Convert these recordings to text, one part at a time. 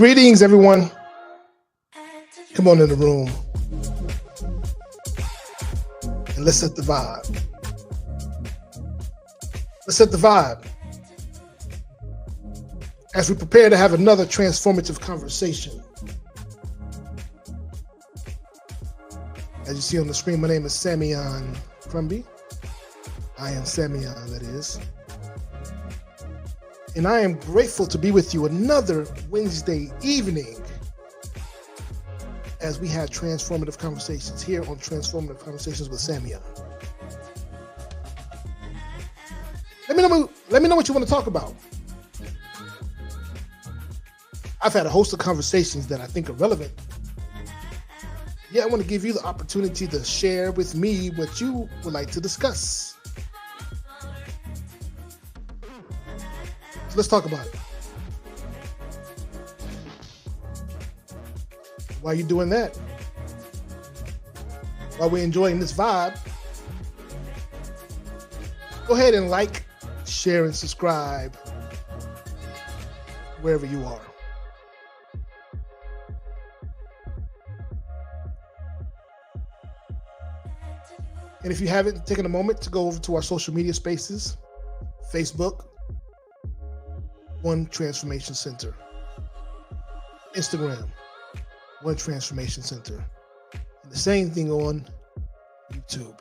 Greetings, everyone. Come on in the room and let's set the vibe. Let's set the vibe as we prepare to have another transformative conversation. As you see on the screen, my name is Sameon Crumby. I am Sameon, that is. And I am grateful to be with you another Wednesday evening as we had transformative conversations here on Transformative Conversations with Sameon. Let me know what you want to talk about. I've had a host of conversations that I think are relevant. Yeah, I want to give you the opportunity to share with me what you would like to discuss. So let's talk about it. While you're doing that, while we're enjoying this vibe, go ahead and like, share, and subscribe wherever you are. And if you haven't taken a moment to go over to our social media spaces, Facebook, One Transformation Center, Instagram, One Transformation Center, and the same thing on YouTube.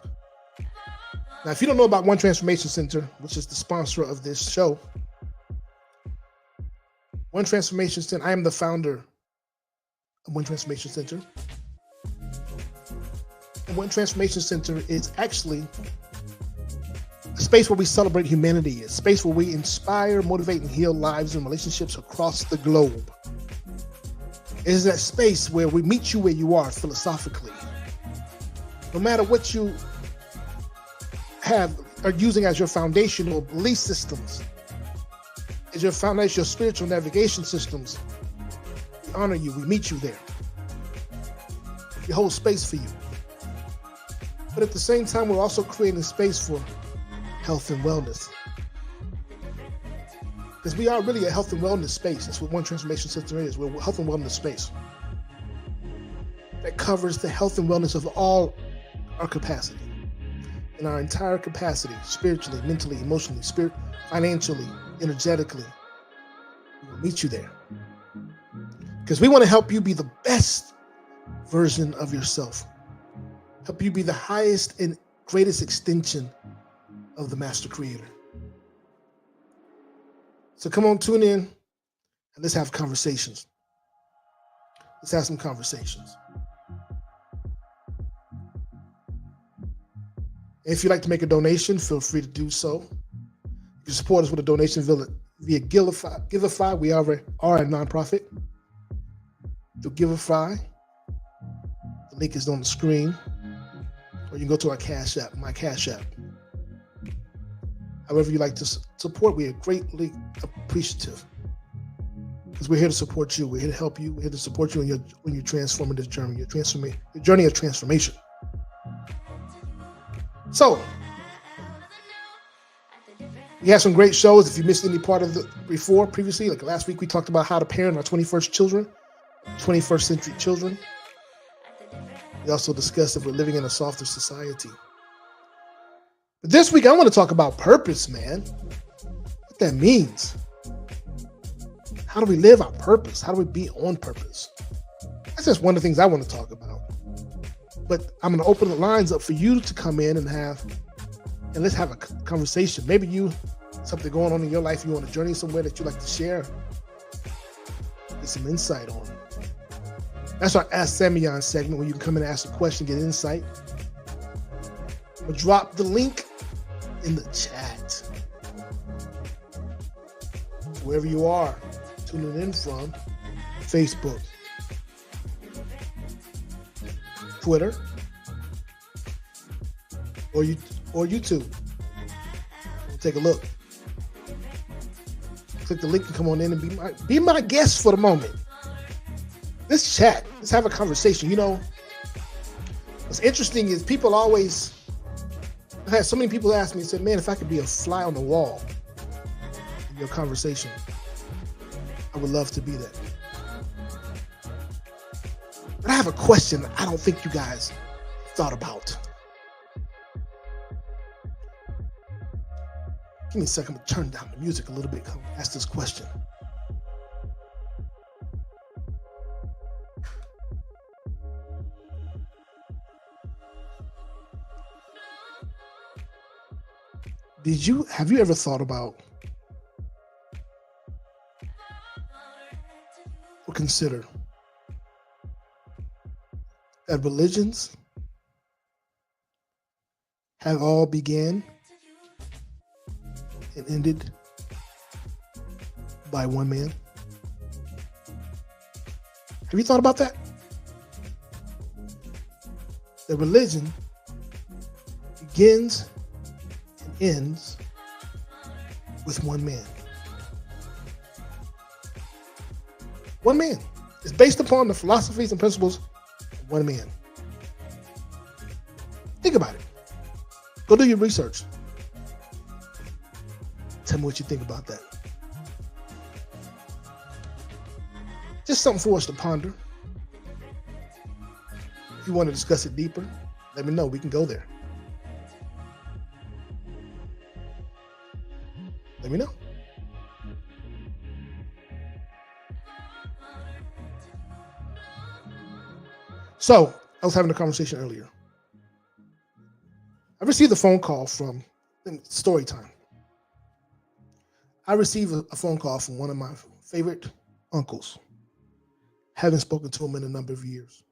Now, if you don't know about One Transformation Center, which is the sponsor of this show, One Transformation Center, I am the founder of One Transformation Center. And One Transformation Center is actually a space where we celebrate humanity, a space where we inspire, motivate, and heal lives and relationships across the globe. It is that space where we meet you where you are philosophically. No matter what you are using as your foundational belief systems, as your foundation, your spiritual navigation systems, we honor you, we meet you there. We hold space for you. But at the same time, we're also creating space for health and wellness. Because we are really a health and wellness space. That's what One Transformation Center is. We're a health and wellness space that covers the health and wellness of all our capacity. In our entire capacity, spiritually, mentally, emotionally, financially, energetically. We will meet you there. Because we want to help you be the best version of yourself. Help you be the highest and greatest extension of the Master Creator. So come on, tune in, and let's have conversations. Let's have some conversations. If you'd like to make a donation, feel free to do so. You can support us with a donation via Giveify. We are a nonprofit. Through Giveify, the link is on the screen. Or you can go to our Cash App, my Cash App. However you like to support, we are greatly appreciative. Because we're here to support you. We're here to help you. We're here to support you on your transformative journey, your journey of transformation. So, we had some great shows. If you missed any part of previously, like last week, we talked about how to parent our 21st century children. We also discussed if we're living in a softer society. But this week, I want to talk about purpose, man. What that means. How do we live our purpose? How do we be on purpose? That's just one of the things I want to talk about. But I'm going to open the lines up for you to come in and let's have a conversation. Maybe something going on in your life, you on a journey somewhere that you'd like to share, get some insight on. That's our Ask Sameon segment where you can come in and ask a question, get insight. I'm going to drop the link in the chat. Wherever you are tuning in from, Facebook, Twitter, or YouTube. Take a look. Click the link and come on in and be my guest for the moment. Let's chat. Let's have a conversation. You know, what's interesting is I had so many people ask me and said, man, if I could be a fly on the wall in your conversation, I would love to be that. But I have a question I don't think you guys thought about. Give me a second, I'm gonna turn down the music a little bit. Ask this question. Have you ever thought about or consider that religions have all began and ended by one man? Have you thought about that? That religion begins and ends with one man. One man. It's based upon the philosophies and principles of one man. Think about it. Go do your research. Tell me what you think about that. Just something for us to ponder. If you want to discuss it deeper, let me know. We can go there. Let me know. So, I was having a conversation earlier. I received a phone call from story time. I received a phone call from one of my favorite uncles. Haven't spoken to him in a number of years.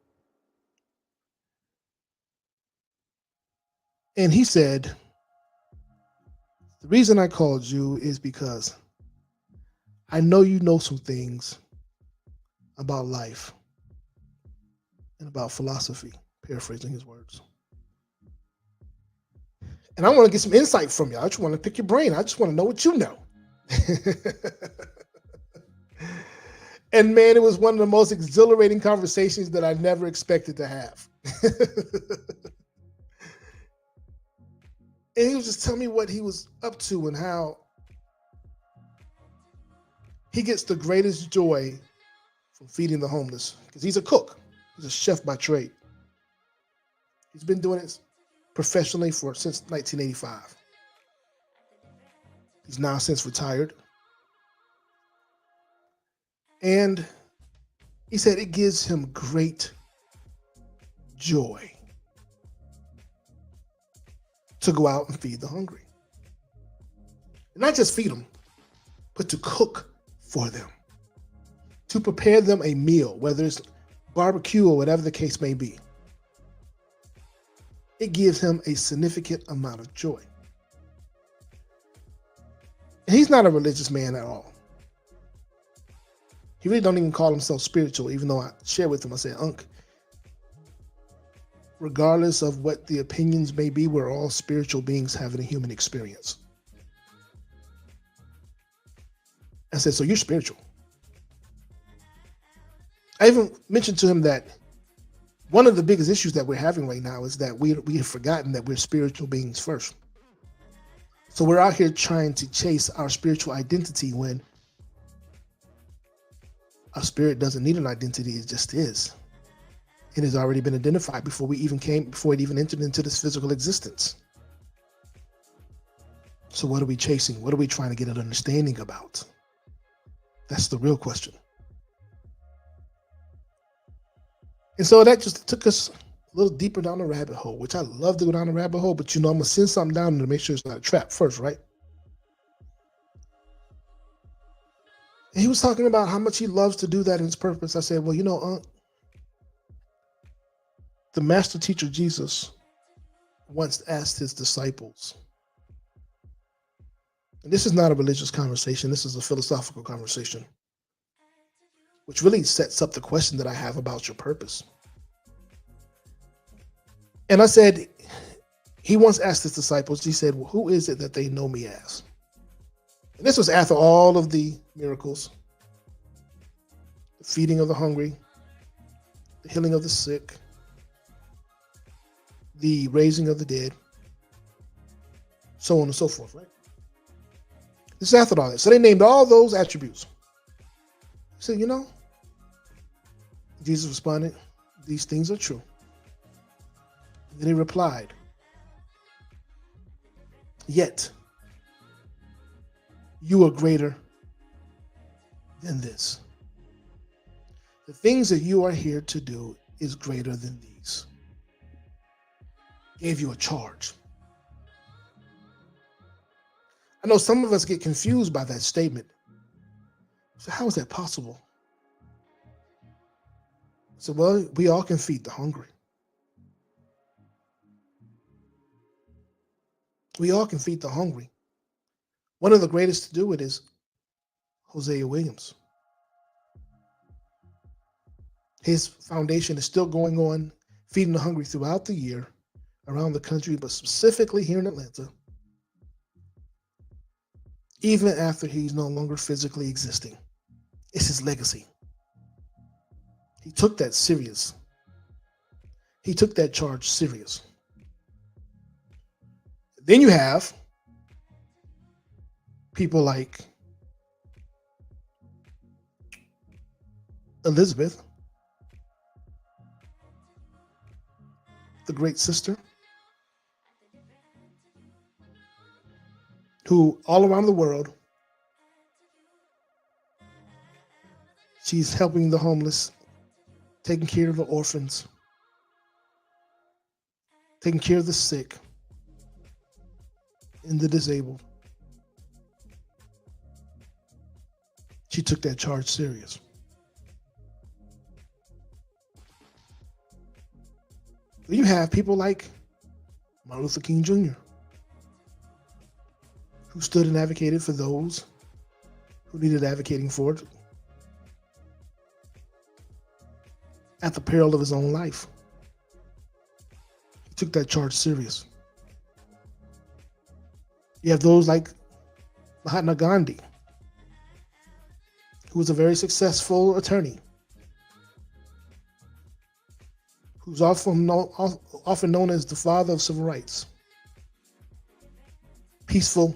And he said, the reason I called you is because I know you know some things about life and about philosophy, paraphrasing his words. And I want to get some insight from you. I just want to pick your brain. I just want to know what you know. And man, it was one of the most exhilarating conversations that I never expected to have. And he was just telling me what he was up to and how he gets the greatest joy from feeding the homeless. Because he's a cook. He's a chef by trade. He's been doing it professionally since 1985. He's now since retired. And he said it gives him great joy to go out and feed the hungry. And not just feed them, but to cook for them. To prepare them a meal, whether it's barbecue or whatever the case may be. It gives him a significant amount of joy. And he's not a religious man at all. He really don't even call himself spiritual, even though I share with him, I said, Unc, regardless of what the opinions may be, we're all spiritual beings having a human experience. I said, so you're spiritual. I even mentioned to him that one of the biggest issues that we're having right now is that we have forgotten that we're spiritual beings first. So we're out here trying to chase our spiritual identity when our spirit doesn't need an identity, it just is. It has already been identified before it even entered into this physical existence. So what are we chasing? What are we trying to get an understanding about? That's the real question. And so that just took us a little deeper down the rabbit hole, which I love to go down the rabbit hole, but I'm going to send something down to make sure it's not a trap first, right? And he was talking about how much he loves to do that in his purpose. I said, well, the master teacher Jesus once asked his disciples, and this is not a religious conversation, this is a philosophical conversation, which really sets up the question that I have about your purpose. And I said, he once asked his disciples, he said, well, who is it that they know me as? And this was after all of the miracles, the feeding of the hungry, the healing of the sick, the raising of the dead, so on and so forth, right? This is after all that. So they named all those attributes. He said, Jesus responded, these things are true. And then he replied, yet you are greater than this. The things that you are here to do is greater than these. Gave you a charge. I know some of us get confused by that statement. So how is that possible? I said, well, we all can feed the hungry. We all can feed the hungry. One of the greatest to do it is Hosea Williams. His foundation is still going on, feeding the hungry throughout the year, around the country, but specifically here in Atlanta, even after he's no longer physically existing. It's his legacy. He took that serious. He took that charge serious. Then you have people like Elizabeth, the great sister, who all around the world, she's helping the homeless, taking care of the orphans, taking care of the sick and the disabled. She took that charge serious. You have people like Martin Luther King Jr., who stood and advocated for those who needed advocating for it at the peril of his own life. He took that charge serious. You have those like Mahatma Gandhi, who was a very successful attorney, who's often known as the father of civil rights. Peaceful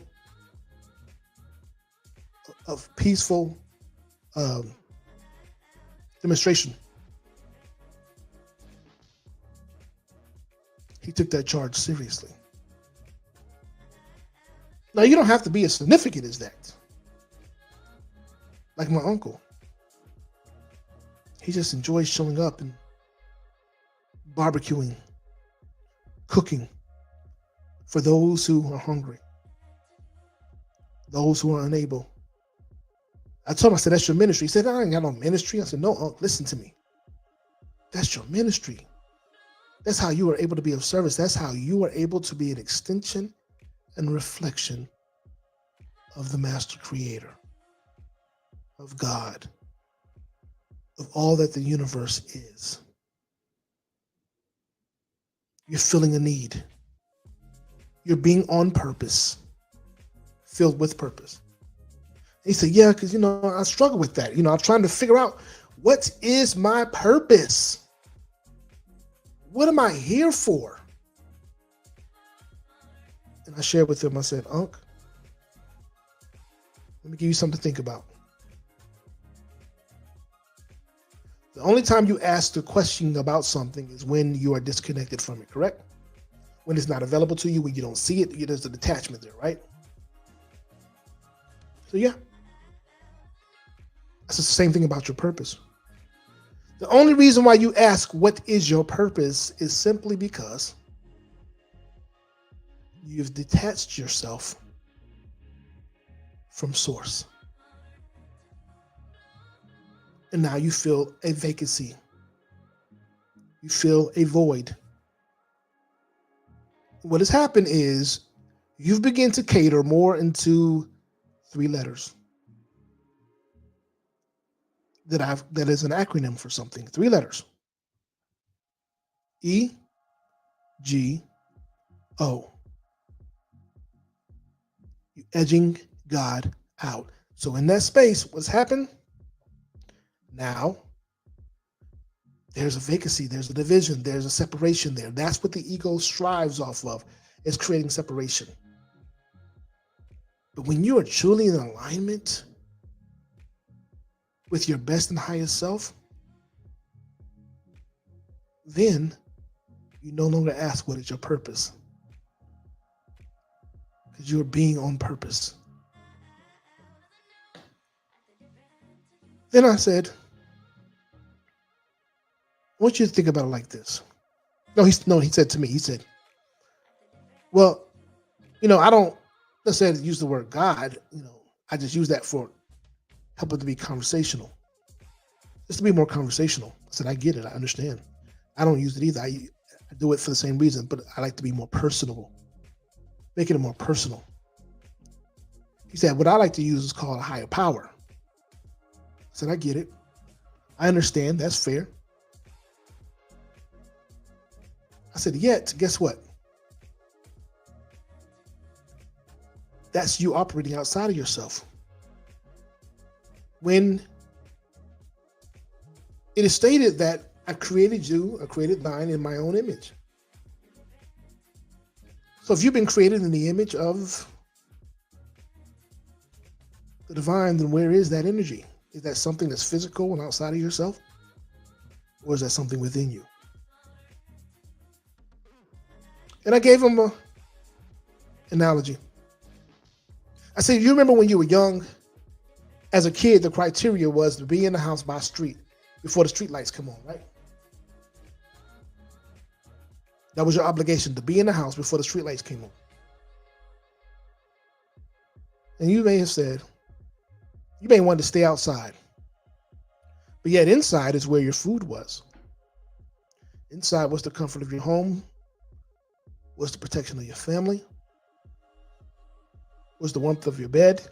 demonstration. He took that charge seriously. Now, you don't have to be as significant as that. Like my uncle. He just enjoys showing up and barbecuing, cooking for those who are hungry, those who are unable. I told him, I said, that's your ministry. He said, I ain't got no ministry. I said, no, Uncle, listen to me. That's your ministry. That's how you are able to be of service. That's how you are able to be an extension and reflection of the master creator, of God, of all that the universe is. You're filling a need. You're being on purpose, filled with purpose. He said, yeah, because, I struggle with that. I'm trying to figure out, what is my purpose? What am I here for? And I shared with him, I said, Unc, let me give you something to think about. The only time you ask the question about something is when you are disconnected from it, correct? When it's not available to you, when you don't see it, there's a detachment there, right? So yeah, that's the same thing about your purpose. The only reason why you ask what is your purpose is simply because you've detached yourself from source. And now you feel a vacancy. You feel a void. What has happened is you've begun to cater more into 3 letters. That is an acronym for something. 3 letters. E-G-O. You're edging God out. So in that space, what's happened? Now, there's a vacancy, there's a division, there's a separation there. That's what the ego strives off of, is creating separation. But when you are truly in alignment with your best and highest self, then you no longer ask what is your purpose, because you're being on purpose. Then I said, I want you to think about it like this. He said to me, he said, well, I don't necessarily use the word God, I just use that for helping to be conversational. Just to be more conversational. I said, I get it, I understand. I don't use it either. I do it for the same reason, but I like to be more personable. Making it more personal. He said, what I like to use is called a higher power. I said, I get it. I understand, that's fair. I said, yet, guess what? That's you operating outside of yourself. When it is stated that I created you, I created thine in my own image. So if you've been created in the image of the divine, then where is that energy? Is that something that's physical and outside of yourself? Or is that something within you? And I gave him an analogy. I said, you remember when you were young, as a kid, the criteria was to be in the house by street before the street lights come on, right? That was your obligation, to be in the house before the street lights came on. And you may have said, you may want to stay outside. But yet inside is where your food was. Inside was the comfort of your home, was the protection of your family, was the warmth of your bed,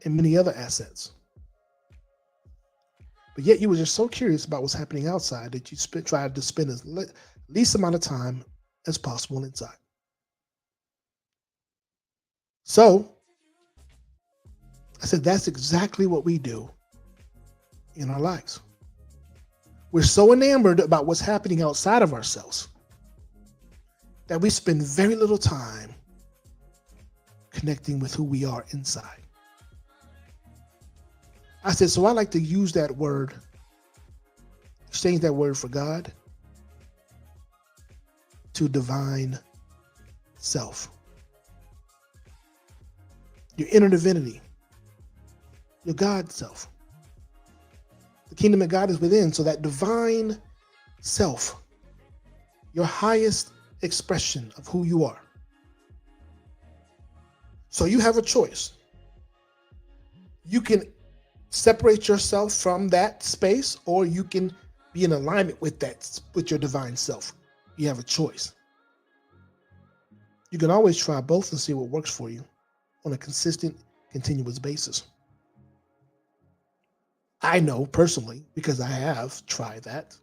and many other assets. But yet you were just so curious about what's happening outside that you tried to spend as least amount of time as possible inside. So I said, that's exactly what we do in our lives. We're so enamored about what's happening outside of ourselves that we spend very little time connecting with who we are inside. I said, so I like to use that word, exchange that word for God, to divine self. Your inner divinity, your God self. The kingdom of God is within, so that divine self, your highest expression of who you are. So you have a choice. You can separate yourself from that space, or you can be in alignment with your divine self. You have a choice. You can always try both and see what works for you on a consistent, continuous basis. I know personally, because I have tried that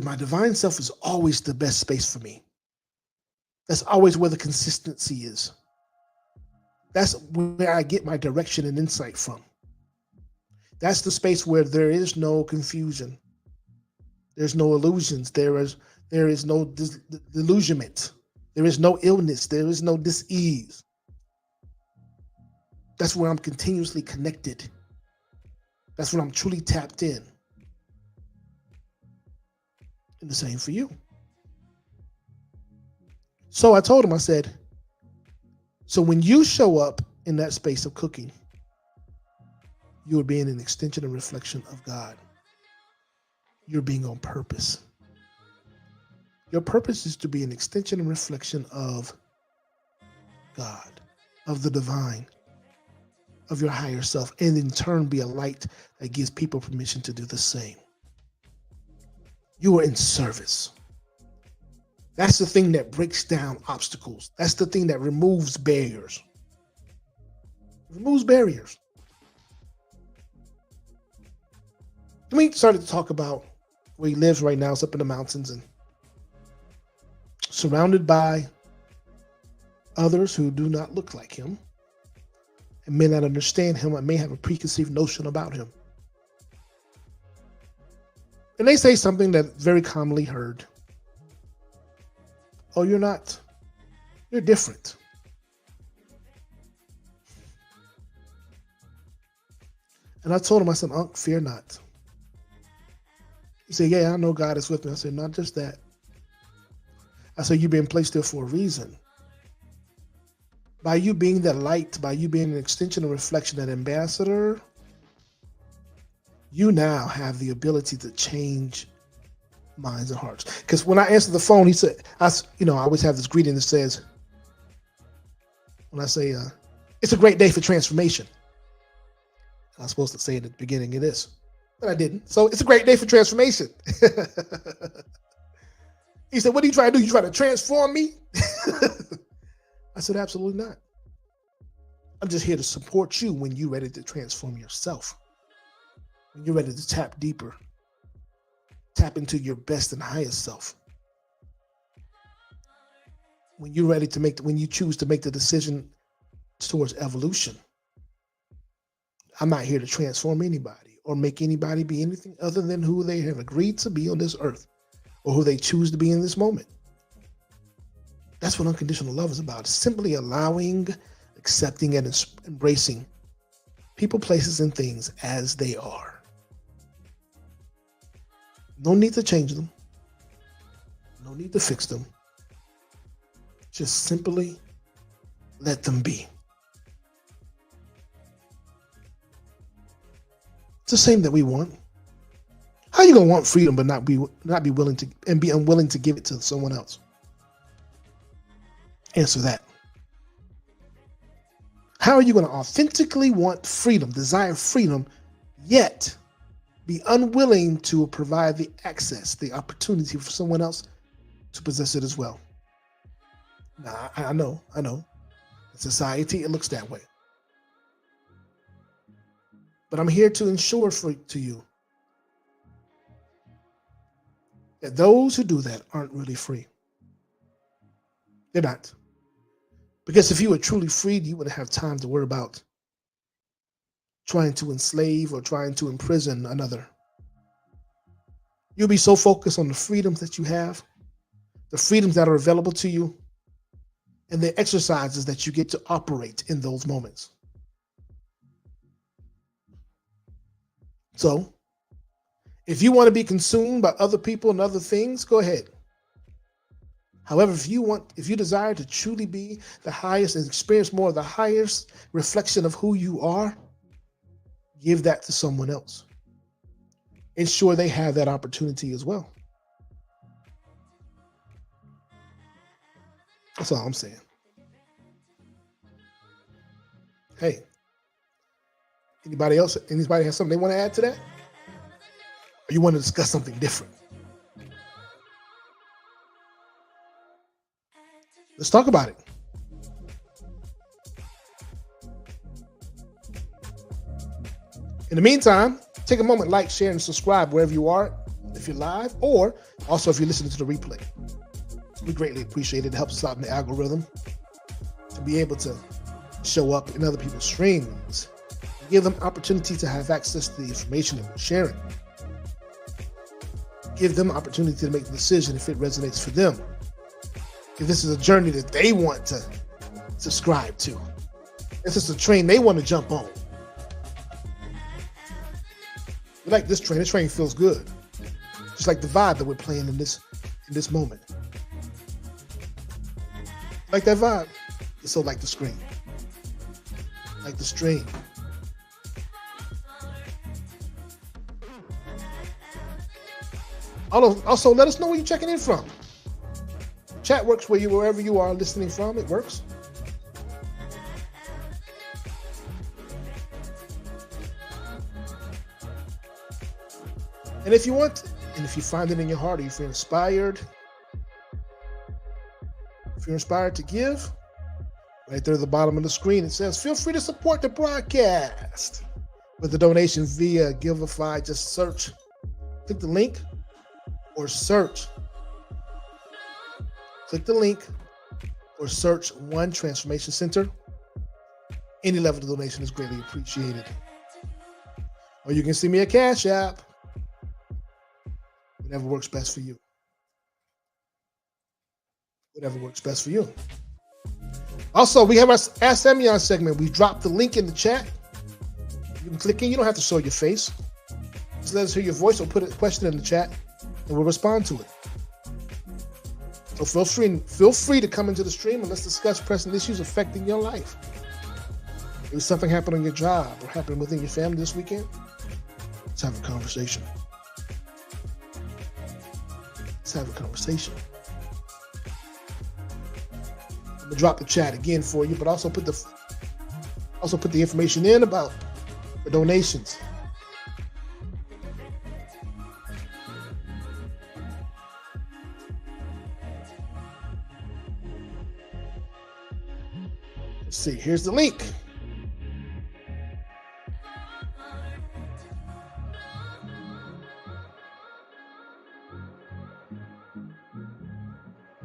my divine self is always the best space for me. That's always where the consistency is. That's where I get my direction and insight from. That's the space where there is no confusion. There's no illusions. There is no delusionment. There is no illness. There is no dis-ease. That's where I'm continuously connected. That's when I'm truly tapped in. And the same for you. So I told him, I said, so when you show up in that space of cooking, you are being an extension and reflection of God. You're being on purpose. Your purpose is to be an extension and reflection of God, of the divine, of your higher self, and in turn be a light that gives people permission to do the same. You are in service. That's the thing that breaks down obstacles. That's the thing that removes barriers. Removes barriers. We started to talk about where he lives right now. It's up in the mountains and surrounded by others who do not look like him and may not understand him. I may have a preconceived notion about him. And they say something that very commonly heard. Oh, you're not. You're different. And I told him, I said, Unc, fear not. He said, yeah, I know God is with me. I said, not just that. I said, you're being placed there for a reason. By you being that light, by you being an extension and reflection, that ambassador, you now have the ability to change minds and hearts. Because when I answered the phone, he said, I always have this greeting that says, when I say, it's a great day for transformation. I was supposed to say it at the beginning of this, but I didn't. So it's a great day for transformation. He said, what are you trying to do? You trying to transform me? I said, absolutely not. I'm just here to support you when you're ready to transform yourself. When you're ready to tap deeper, tap into your best and highest self. When you're ready to when you choose to make the decision towards evolution. I'm not here to transform anybody or make anybody be anything other than who they have agreed to be on this earth or who they choose to be in this moment. That's what unconditional love is about. Simply allowing, accepting, and embracing people, places, and things as they are. No need to change them. No need to fix them. Just simply let them be. It's the same that we want. How are you gonna want freedom but not be willing to and be unwilling to give it to someone else? Answer that. How are you going to authentically want freedom, desire freedom, yet be unwilling to provide the access, the opportunity for someone else to possess it as well? Now, I know. In society, it looks that way. But I'm here to ensure to you that those who do that aren't really free. They're not. Because if you were truly freed, you wouldn't have time to worry about trying to enslave or trying to imprison another. You'll be so focused on the freedoms that you have, the freedoms that are available to you, and the exercises that you get to operate in those moments. So, if you want to be consumed by other people and other things, go ahead. However, if you desire to truly be the highest and experience more of the highest reflection of who you are, give that to someone else. Ensure they have that opportunity as well. That's all I'm saying. Hey, anybody else? Anybody have something they want to add to that? Or you want to discuss something different? Let's talk about it. In the meantime, take a moment, like, share, and subscribe wherever you are, if you're live, or also if you're listening to the replay. We greatly appreciate it. It helps us out in the algorithm to be able to show up in other people's streams, give them opportunity to have access to the information that we're sharing. Give them opportunity to make the decision if it resonates for them. If this is a journey that they want to subscribe to. If this is a train they want to jump on. We like this train. This train feels good. Just like the vibe that we're playing in this moment. Like that vibe. It's so like the screen. Like the stream. Also, let us know where you're checking in from. Chat works wherever you are listening from. It works. And if you want, and if you find it in your heart, or if you're inspired to give, right there at the bottom of the screen, it says, feel free to support the broadcast with the donation via Giveify. Just search, click the link, or search. Click the link or search One Transformation Center. Any level of donation is greatly appreciated. Or you can send me a Cash App. Whatever works best for you. Whatever works best for you. Also, we have our Ask Sameon segment. We dropped the link in the chat. You can click in. You don't have to show your face. Just let us hear your voice or put a question in the chat and we'll respond to it. So feel free to come into the stream and let's discuss pressing issues affecting your life. Maybe something happened on your job or happened within your family this weekend. Let's have a conversation. Let's have a conversation. I'm gonna drop the chat again for you, but also put the information in about the donations. Let's see, here's the link.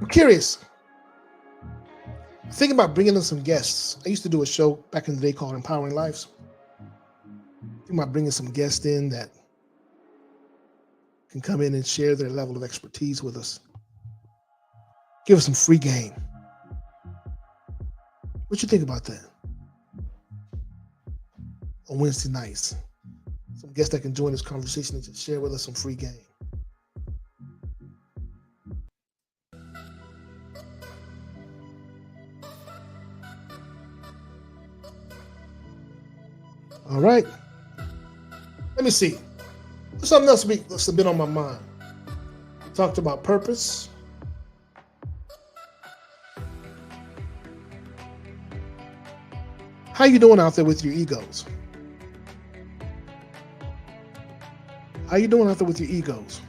I'm curious. Thinking about bringing in some guests. I used to do a show back in the day called Empowering Lives. Thinking about bringing some guests in that can come in and share their level of expertise with us. Give us some free game. What you think about that? On Wednesday nights. Some guests that can join this conversation and just share with us some free game. All right. Let me see. Something else that's been on my mind. We talked about purpose. How you doing out there with your egos? How you doing out there with your egos?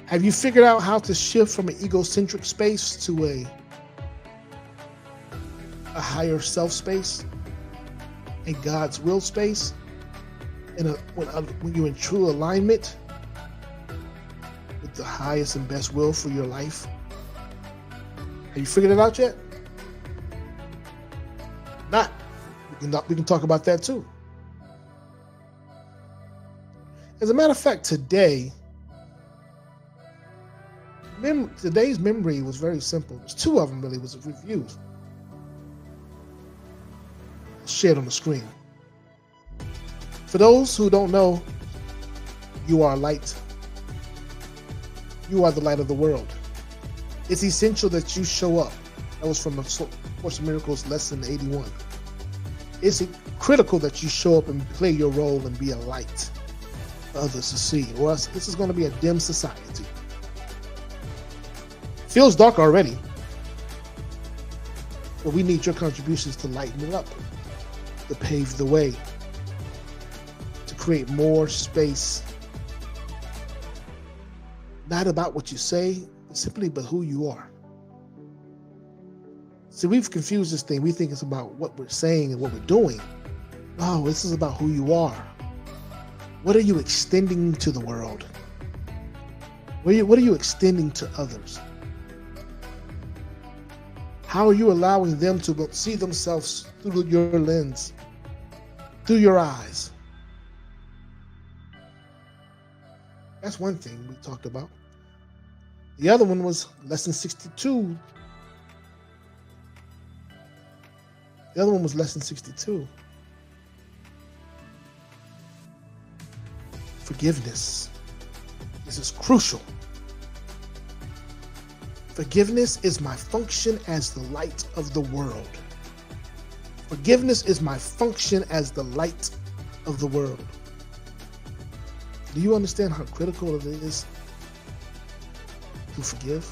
Have you figured out how to shift from an egocentric space to a higher self space? A God's will space, when you're in true alignment with the highest and best will for your life? Have you figured it out yet? Not. We can talk about that too. As a matter of fact, today's memory was very simple. It was two of them really, was reviews. Shared on the screen. For those who don't know, you are light. You are the light of the world. It's essential that you show up. That was from the Course in Miracles lesson 81. It's critical that you show up and play your role and be a light for others to see, or else this is going to be a dim society. Feels dark already, but we need your contributions to lighten it up, to pave the way, to create more space. Not about what you say, simply but who you are. See, we've confused this thing. We think it's about what we're saying and what we're doing. No, this is about who you are. What are you extending to the world? What are you extending to others? How are you allowing them to see themselves through your lens, through your eyes? That's one thing we talked about. The other one was lesson 62. The other one was lesson 62. Forgiveness. This is crucial. Forgiveness is my function as the light of the world. Forgiveness is my function as the light of the world. Do you understand how critical it is to forgive?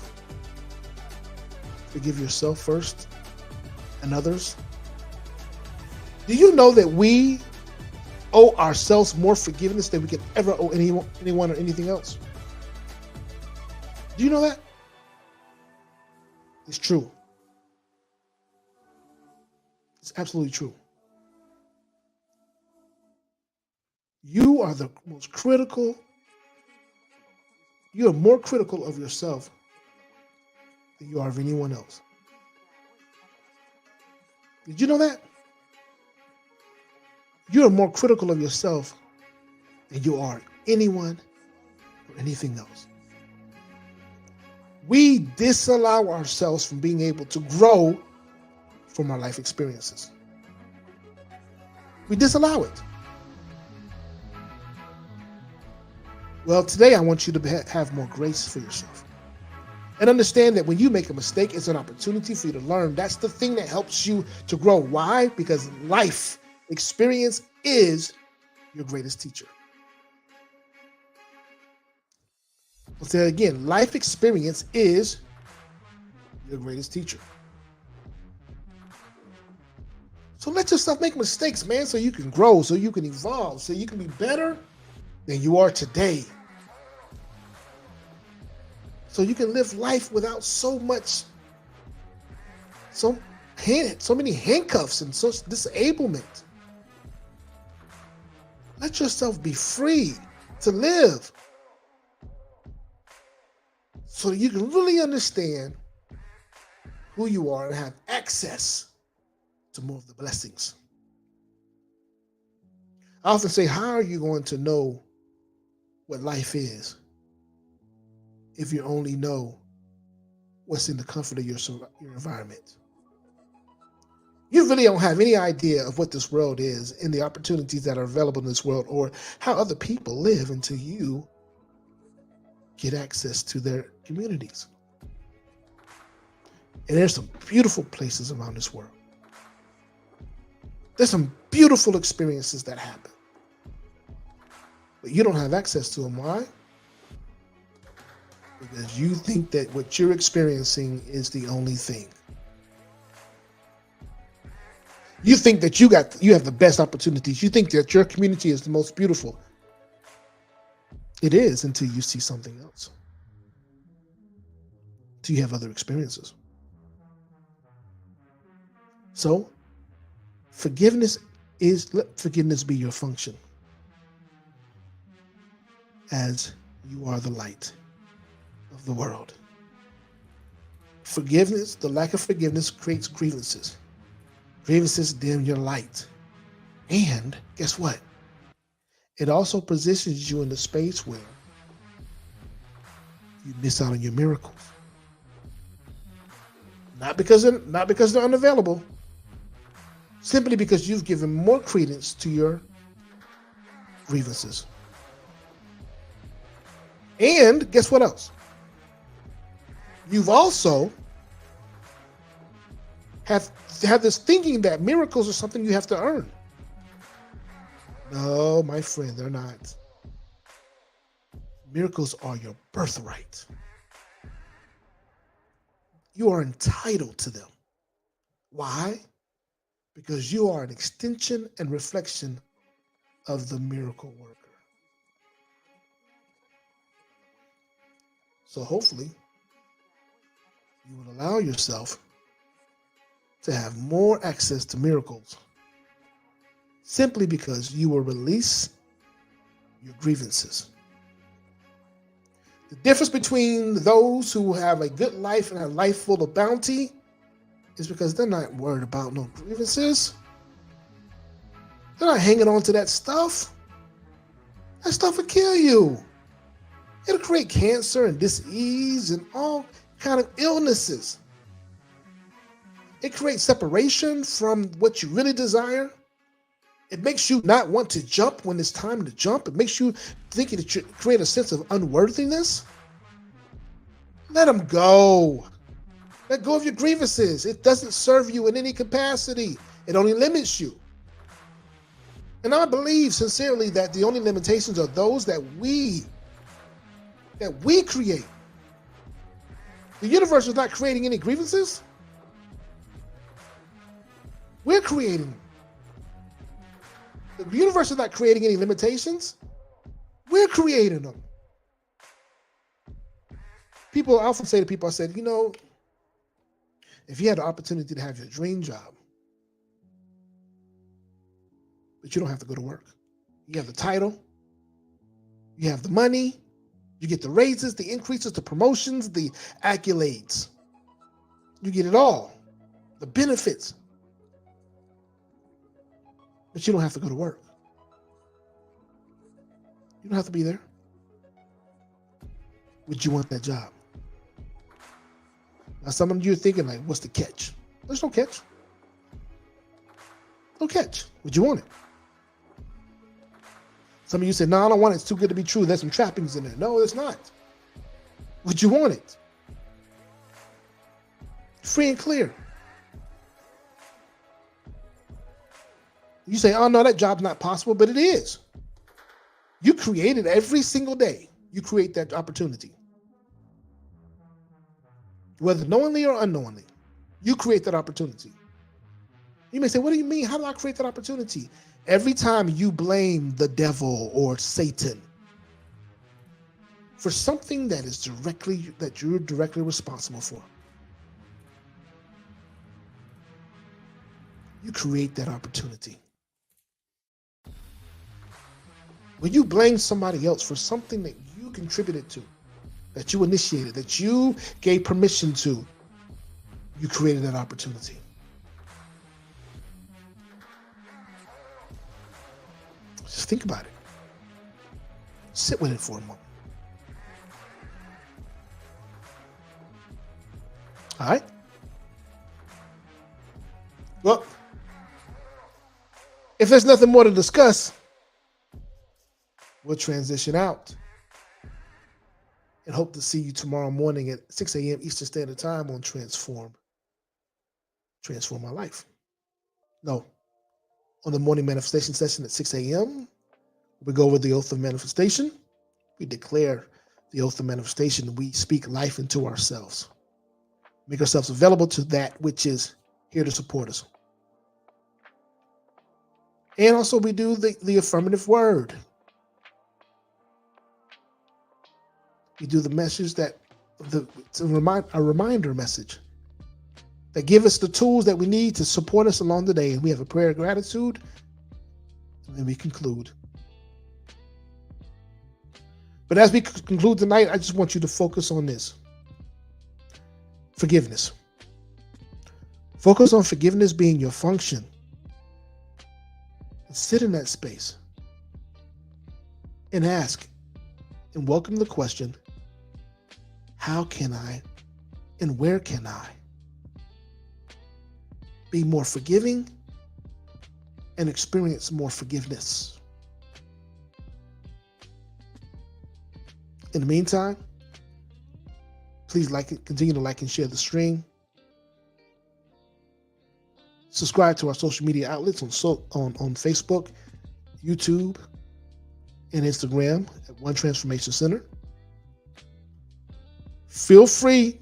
Forgive yourself first and others. Do you know that we owe ourselves more forgiveness than we could ever owe anyone or anything else? Do you know that? It's true. It's absolutely true. You are the most critical. You are more critical of yourself than you are of anyone else. Did you know that? You are more critical of yourself than you are anyone or anything else. We disallow ourselves from being able to grow from our life experiences. We disallow it. Well, today I want you to have more grace for yourself. And understand that when you make a mistake, it's an opportunity for you to learn. That's the thing that helps you to grow. Why? Because life experience is your greatest teacher. I'll say it again. Life experience is your greatest teacher. So let yourself make mistakes, man, so you can grow, so you can evolve, so you can be better than you are today. So you can live life without so many handcuffs and such disablement. Let yourself be free to live so that you can really understand who you are and have access to more of the blessings. I often say, how are you going to know what life is if you only know what's in the comfort of your environment? You really don't have any idea of what this world is and the opportunities that are available in this world or how other people live until you get access to their communities. And there's some beautiful places around this world. There's some beautiful experiences that happen. But you don't have access to them. Why? Because you think that what you're experiencing is the only thing. You think that you have the best opportunities. You think that your community is the most beautiful. It is until you see something else. Until you have other experiences. So, let forgiveness be your function, as you are the light of the world. Forgiveness, the lack of forgiveness creates grievances. Grievances dim your light. And guess what? It also positions you in the space where you miss out on your miracles. Not because they're unavailable, simply because you've given more credence to your grievances. And guess what else? You've also have this thinking that miracles are something you have to earn. No, my friend, they're not. Miracles are your birthright. You are entitled to them. Why? Because you are an extension and reflection of the miracle worker. So hopefully, you will allow yourself to have more access to miracles simply because you will release your grievances. The difference between those who have a good life and a life full of bounty is because they're not worried about no grievances. They're not hanging on to that stuff. That stuff will kill you. It'll create cancer and disease and all kind of illnesses. It creates separation from what you really desire. It makes you not want to jump when it's time to jump. It makes you think that you create a sense of unworthiness. Let them go. Let go of your grievances. It doesn't serve you in any capacity. It only limits you. And I believe sincerely that the only limitations are those that we create. The universe is not creating any grievances. We're creating them. The universe is not creating any limitations. We're creating them. People, I often say to people, I said, if you had the opportunity to have your dream job, but you don't have to go to work. You have the title, you have the money, you get the raises, the increases, the promotions, the accolades. You get it all, the benefits. But you don't have to go to work. You don't have to be there. Would you want that job? Now, some of you are thinking, like, what's the catch? There's no catch. No catch. Would you want it? Some of you say, no, I don't want it. It's too good to be true. There's some trappings in there. No, it's not. Would you want it? Free and clear. You say, oh, no, that job's not possible, but it is. You create it every single day. You create that opportunity. Whether knowingly or unknowingly, you create that opportunity. You may say, what do you mean? How do I create that opportunity? Every time you blame the devil or Satan for something that you're directly responsible for, you create that opportunity. When you blame somebody else for something that you contributed to, that you initiated, that you gave permission to, you created that opportunity. Just think about it. Sit with it for a moment. All right? Well, if there's nothing more to discuss, we'll transition out and hope to see you tomorrow morning at 6 a.m. Eastern Standard Time on Transform My Life. No, on the morning manifestation session at 6 a.m., we go over the oath of manifestation. We declare the oath of manifestation. We speak life into ourselves. Make ourselves available to that which is here to support us. And also we do the affirmative word. We do the message it's a reminder message that give us the tools that we need to support us along the day. And we have a prayer of gratitude, and then we conclude. But as we conclude tonight, I just want you to focus on this. Forgiveness. Focus on forgiveness being your function. And sit in that space and ask and welcome the question, how can I and where can I be more forgiving and experience more forgiveness? In the meantime, please continue to like and share the stream. Subscribe to our social media outlets on Facebook, YouTube, and Instagram at One Transformation Center. Feel free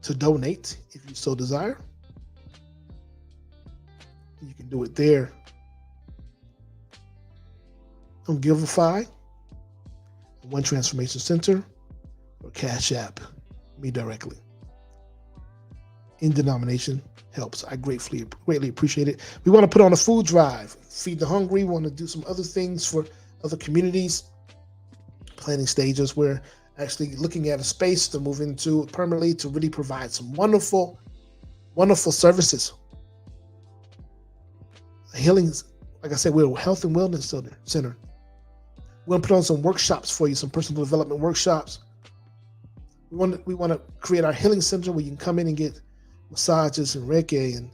to donate if you so desire. You can do it there on Giveify, One Transformation Center, or Cash App me directly. In denomination helps. I greatly appreciate it. We want to put on a food drive, feed the hungry. We want to do some other things for other communities. Planning stages. We're actually looking at a space to move into permanently to really provide some wonderful, wonderful services. Healing, like I said, we're a health and wellness center. We're going to put on some workshops for you, some personal development workshops. We want to create our healing center where you can come in and get massages and Reiki and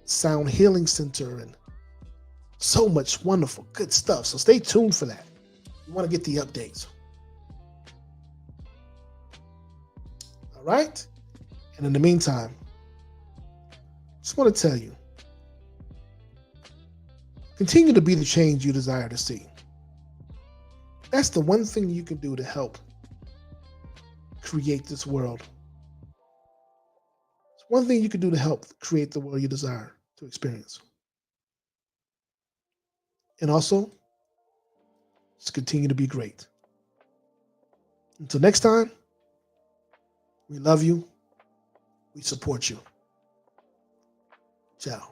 sound healing center and so much wonderful, good stuff. So stay tuned for that. You want to get the updates. All right? And in the meantime, just want to tell you, continue to be the change you desire to see. That's the one thing you can do to help create this world. It's one thing you can do to help create the world you desire to experience. And also, just continue to be great. Until next time, we love you. We support you. Ciao.